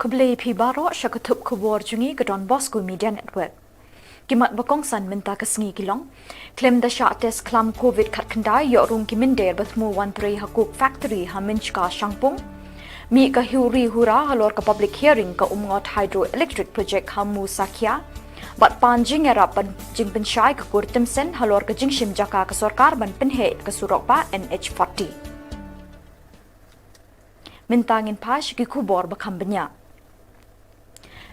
Kublai Pibaro Shakatup Khubor Jungi Gadon Bosco Media Network. Kimat Bakong San Minta Kasngi Kilong. Claim the shot test clam COVID kat kendai yorung kiminde Bathmu 13 Hakuk Factory Haminchka Shangpung. Mi ka huri hura halor ka public hearing ka umngot hydroelectric project Hamu Sakya. Bat panjing era jing pensyai ka kurtimsen halor ka jingshim jaka ka sorkar ban penhe ka surokpa NH40. Mintangin pas ki khubor bakam benya.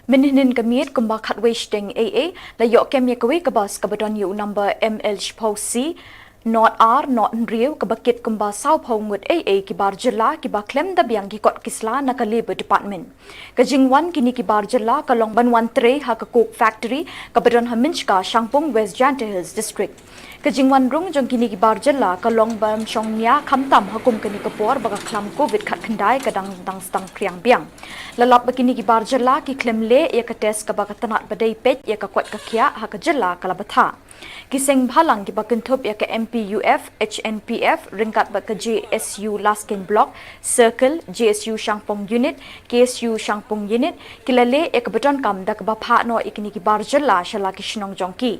Mininin kamit kumba khatweish ding AA la yok kem yakawi kabas kabadon yu number ML Shpausi not R not Rio kabakit kumba sao phong with AA ki bar Jylla ki ba klem da biang ki kot kisla na ka labor department kajing wan kini ki bar Jylla ka long ban wan tre ha ka coke factory kabadon haminchka Shangpung West Jante Hills district kajing wan rung jong kini ki bar Jylla ka long ban shongnya khamtam hakum kani kapor baga klam covid khat khandai kadang dang stang priang biang lalap bakini ki bar Jylla ki klem le ya ka test ka baga tanat badai pet ya ka kwat ka kya ha ka Jylla kalabatha kiseng bhalang ki bakenthop ya ka MPUF HNPF ringkat ba ka JSU Laskin Block Circle JSU Shangpung Unit KSU Shangpung Unit kilale ek beton kam da ka ba pha no ikini ki bar Jylla shala ki shnong jongki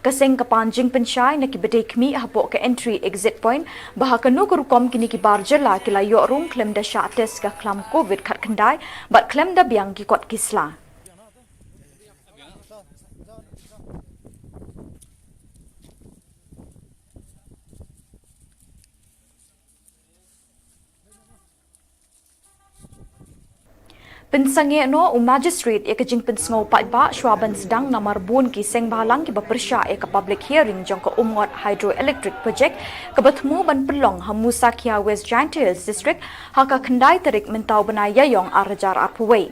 kaseng ka panjing pensyai na ki bedai khmi hapo ka entry exit point bah ka nu kom kini ki bar Jylla kila yo rung klem da sha test ka klam covid khat khandai bat klem da biang ki kot kisla Pensange no magistrate ek jing pensngo pai ba shwaban sedang namar bun ki seng balang ki bapersya ek public hearing jong ka umngot hydroelectric project ka bathmu ban pelong Hamu Sakya West Jante Hills district haka khandai tarik mentau banaya yong arajar arpuwei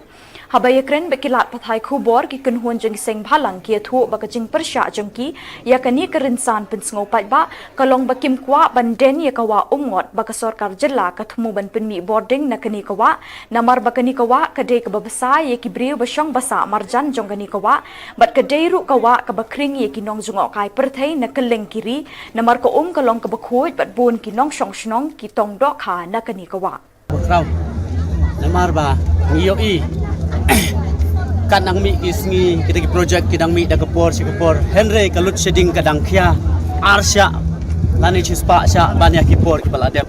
habaya kren bekilat pathai khubor ki kunhun jeng seng balang ki thu ba ka jing persya jongki ya kani kerinsan pensngo pai ba kalong bakim kwa banden ya kawa umngot ba ka sarkar Jylla ka thmu ban penmi boarding na kani kawa namar ba kani kawa ka ke babasa ye ki briu basong basa marjan jonggani kawa bat ke deiru kawa ka bakring ye ki nong jungo kai perthai na keleng kiri namar ko kalong ka bakhoj bat bun ki nong shong shnong ki tong do kha na kani kawa kraw namar ba ngiyo i kanang mi isngi kita ki project kidang mi da kapor si kapor henry kalut sheding kadang khia arsha lani chispa sha banya ki por ki baladep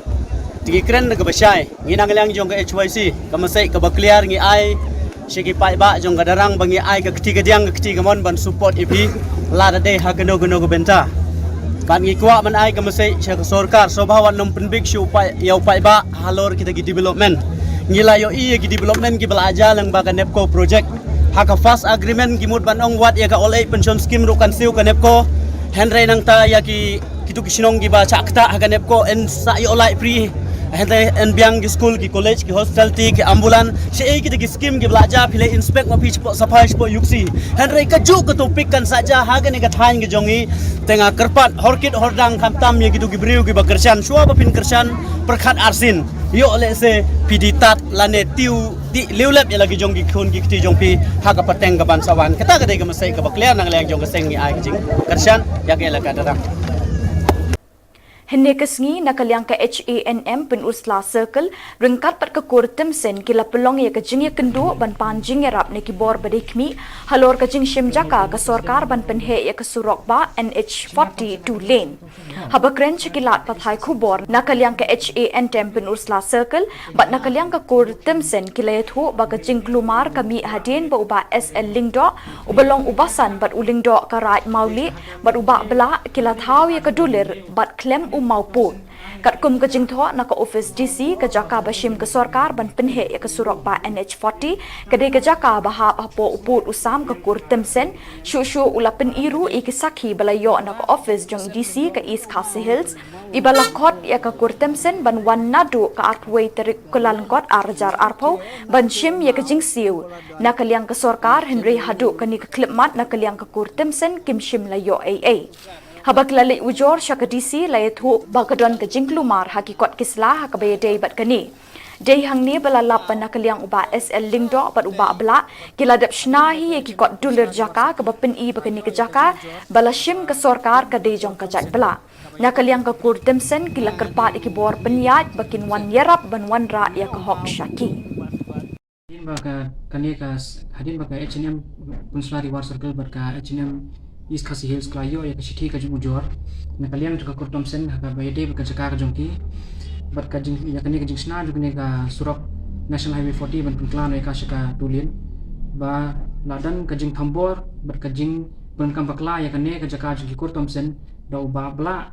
tigi kren na kabasay nginang lang jong ka HYC kamasay ka ba clear ngi ai shiki pai ba jong ka darang bangi ai ka ketiga diang ka ketiga mon ban support ipi la da day ha gano gano benta ban ngi kwa man ai kamasay sha ka sarkar sobawan num penbig shu pai yau pai ba halor kita ki development ngila yo i ki development ki balaja lang ba ka nepco project ha ka fast agreement ki mud ban ong wat ya ka all age pension scheme ru kan siu ka nepco henry nang ta ya ki kitu kisnong gi ba chakta ha ka nepco en sa yo lai free henry en biang ki school ki college ki hostel ti ki ambulan se e ki scheme ki belajar phile inspect ma pich safai spo yuksi henry ka ju ka topik kan saja ha ga ne ka thain ki jongi tenga kerpat horkit hordang khamtam ye gitu ki briu ki bakersan shua ba pin kersan perkhat arsin yo le se piditat lane tiu di liulep ya lagi jongi khon ki ti jongpi ha ka pateng ka bansawan kata ka de ka masai ka bakler nang leng jong ka seng ni ai ki jing kersan ya ke la ka darang Henne kasngi nakaliang ka HANM pen Ursula Circle ringkat pat ka kurtem sen kila pelong ya ka jing ya kendo ban panjing ya rap ne ki bor badikmi halor ka jing shim jaka ka sarkar ban penhe ya ka surok ba NH40 2 lane habakren chikilat pathai khubor nakaliang ka HANM pen Ursula Circle bat nakaliang ka kurtem sen kila ya thu ba ka jing klumar kami hadin ba uba SL lingdo ubalong ubasan bat ulingdo ka right mauli bat uba bla kila thau ya ka dulir bat klem maupun kat kum ka jingtho na ka office DC ka jaka bashim ka sarkar ban penhe ya ka surok ba NH40 kade ka jaka baha apo uput usam ka kurtem sen shu ulapin iru ikisakhi balayo na ka office jong DC ka East Khasi Hills ibala khot ya ka kurtem sen ban wan nadu ka artway tarik kulalangkot arjar arpo ban shim ya ka jingsiu na kaliang ka sarkar Henry hadu kani ka klipmat na kaliang ka kurtem sen kim shim layo AA habak lali ujor syakadisi layathu bakadon ka jingklumar hakikot kisla hakabaya day bat kani day hangni balalap panakaliang uba SL lingdo bat uba bla kiladap shnahi yakikot dulir jaka ka bapin I bakani ka jaka balashim ka sarkar ka day jong ka jat bla nakaliang ka kurtem sen kila kerpat ikibor penyat bakin wan yarap ban wan ra ya ka hok syaki hadin baka kani ka hadin baka H&M Punslari War Circle baka H&M East Khasi Hills Klayo ya kasithi ka jumujor na kalian ka kurtom sen ka bayade baka jaka ka jongki baka jing ya kani ka jing sna jukni ka surok National Highway 40 ban pengklan ya ka tulin ba ladan ka jing thambor baka jing pengkam bakla ya kani ka jaka jing kurtom sen da ba bla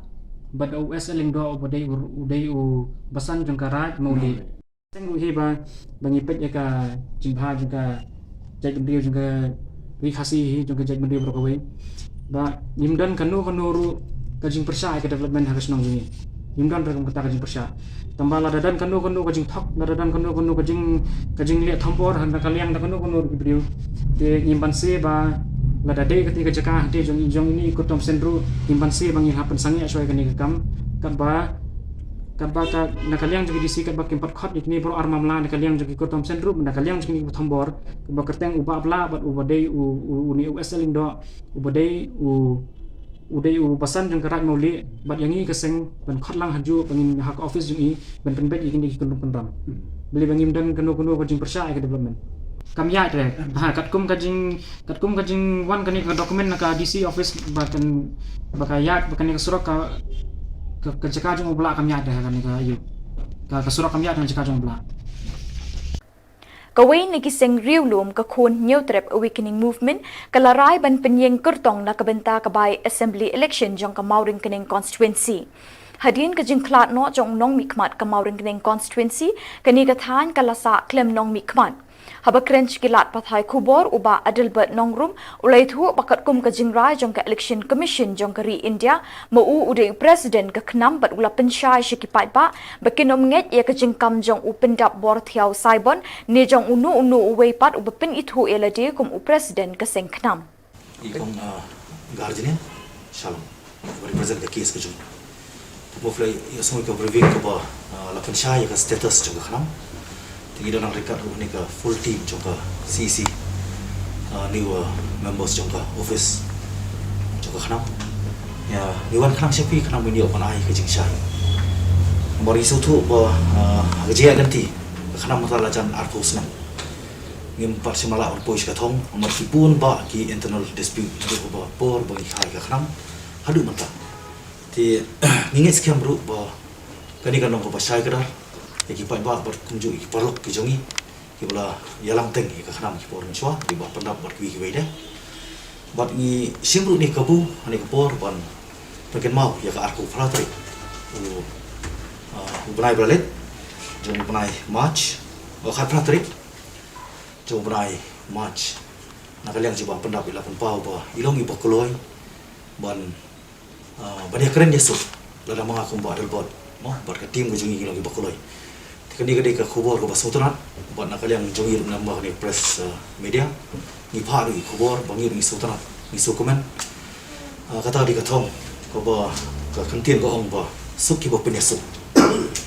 bad OS eling do ubadai u basan jong karaj mauli tenggu hiba bangipet ya ka jimbha juga jaj bendeu juga rikasi juga jaj bendeu berkawe ba nimdan kanu ru kajing persya ke development harus nong ini nimdan rekam kata kajing persya tambah ladadan kanu kajing thok ladadan kanu kajing liat thampor han kaliang kanu bendeu te nyimpan se ba ladade ketika jaka de jong ini ikut tom sendru nyimpan se bang hapen sangi asoi kani kam ba ka nakaliang juga disikat bak empat khot ikni bro arma mla nakaliang juga kotom sendru nakaliang juga thambor ba kerteng uba bla bat ubadei uni USL indo ubadei udei basan jeng kerat mauli bat yangi keseng ban khot lang haju bangin hak office jungi ban penbet ikni kundum pendam beli bangim dan kanu kajing persya ke development kamya tre ha katkum kajing wan kani ka dokumen ka DC office bakan bakayat bakani ka surat ka jaka jong ubla kamya dah kan ka yu ka surat kamya dan jaka jong ubla Kawai ni kiseng riulum ka khon new trap awakening movement kalarai ban penyeng kertong na kabenta kabay assembly election jong ka Mauring Kening constituency hadin ka jing klat no jong nong mikmat ka Mauring Kening constituency kani ka than kalasa klem nong mikmat haba krench kilat pathai khubor uba adilbert nongrum ulai thu bakat kum ka jingrai jong ka election commission jong ka ri India mau udai president ka knam bat ula penshai shikipai ba bakinom nget ya ka jingkam jong upendap bor thiau saibon ne jong unu uwei pat ubapin ithu elade kum president ka seng knam ikong guardian Shillong represent the case ka jong moflai yasong ka briefing ka ba la penshai ka status jong ka knam tinggi dalam rekat ni ka full team jongka CC new members jongka office jongka khanam ya niwan khanam sepi khanam ni opan ai ke jingsha mari sutu ba gejia ganti khanam matala jan arpus na ngim parsimala orpois ka thong amar kipun ba ki internal dispute ba por ba khai ka khanam hadu mata ti ngingis kiam ru ba kani kanong ko pasai kadar ki pai ba ber kunju ki parlok ki jongi ki bola yalang teng ki khanam ki por chwa di ba pendap ber ki wei de bat ni simru ni kabu ani ka por ban peken mau ya ka arku fratri benai bralet jong benai march o khat fratri jong benai march nakaliang ji ba pendap ila pun pau ba ilong i bakoloi ban bani keren yesu lada mga kumba dal bot mo bar ka tim ko jongi ilong i bakoloi kani ka khubor ko basutran ban nakaliang jongi nambah ni press media ni pharu khubor bangi ni sutran ni dokumen kata di kathong ko ba ka kantien ko ong ba sukki bo penyesu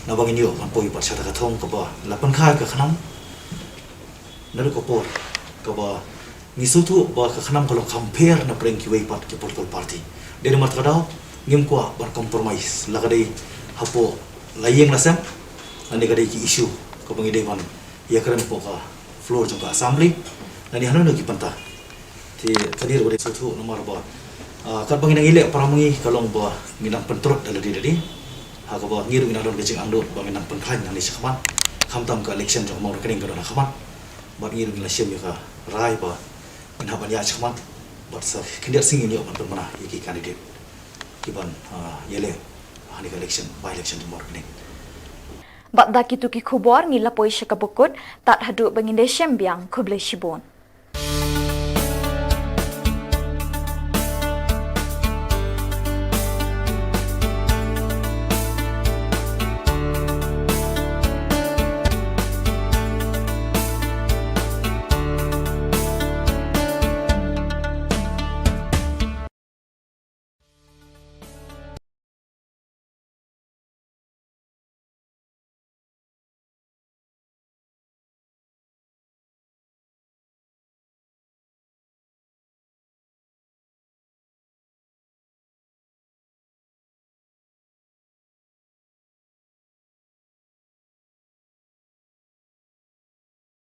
na bangi ni ban poi par chata kathong ko ba lapan khai ka khanam naru ko por ko ba ni sutu ba ka khanam ko compare na preng ki wei pat ki political party de mat kadao ngim ko ban compromise lagadai hapo layeng lasam ani kadai ki issue ko bangi dei man ya keren po ka floor jong ka assembly nani hanon ki panta ti kadir bode sutu nomor ba kat bangi nang ile para mungi kalong ba nginang pentrot dali ha ko ba ngiru nang don kecing angdo bangi nang penthai nang sikman khamtam ka election jong mau rekening ka na khaman ba ngiru nang sim ka rai ba nang ban ya sikman ba sa kindir sing ni opan mana ki candidate ki ban yele hani ka election by election jong mau rekening Bat daki tu ki khubor ngila poi syakabukut tat hadu banginde syembiang kublai shibon.